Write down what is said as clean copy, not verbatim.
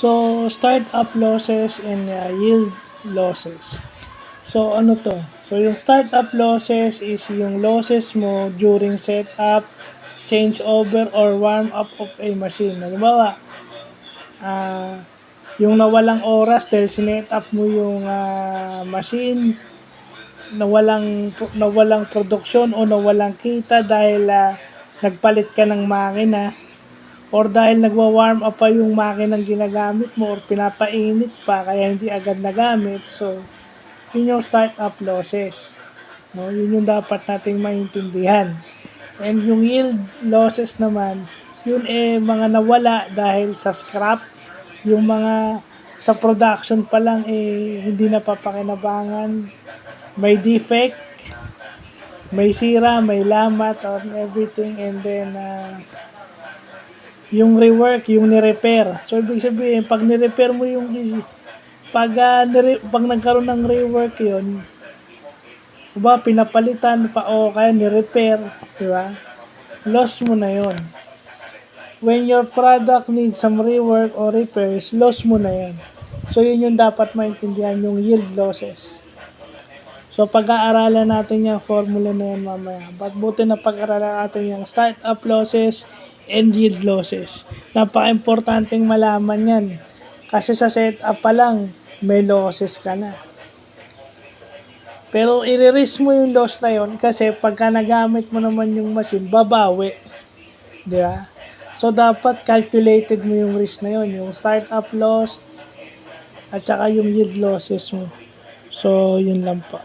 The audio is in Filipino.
So, startup losses and yield losses. So, ano to? So, yung startup losses is yung losses mo during setup, changeover, or warm up of a machine. Halimbawa, ah, yung nawalang oras dahil sinet up mo yung machine, nawalang produksyon o nawalang kita dahil nagpalit ka ng makina, or dahil nagwa-warm up pa yung makinang ginagamit mo or pinapainit pa kaya hindi agad nagamit. So, yun yung startup losses. No? Yun yung dapat nating maintindihan. And yung yield losses naman, yun mga nawala dahil sa scrap, yung mga sa production pa lang hindi napapakinabangan, may defect, may sira, may lamat, or everything, and then yung rework, yung ni-repair. So, ibig sabihin, pag ni-repair mo yung pag nagkaroon ng rework yon, diba, pinapalitan pa o kaya ni-repair, diba? Loss mo na yon. When your product needs some rework or repairs, loss mo na yon. So, yun yung dapat maintindihan, yung yield losses. So, pag-aaralan natin yung formula na yan mamaya. But buti na pag-aaralan natin yung startup losses and yield losses. Napaka-importanting malaman yan. Kasi sa setup pa lang, may losses ka na. Pero i-risk mo yung loss na yon kasi pagka nagamit mo naman yung machine, babawi. Di ba? So, dapat calculated mo yung risk na yon, yung startup loss at saka yung yield losses mo. So, yun lang po.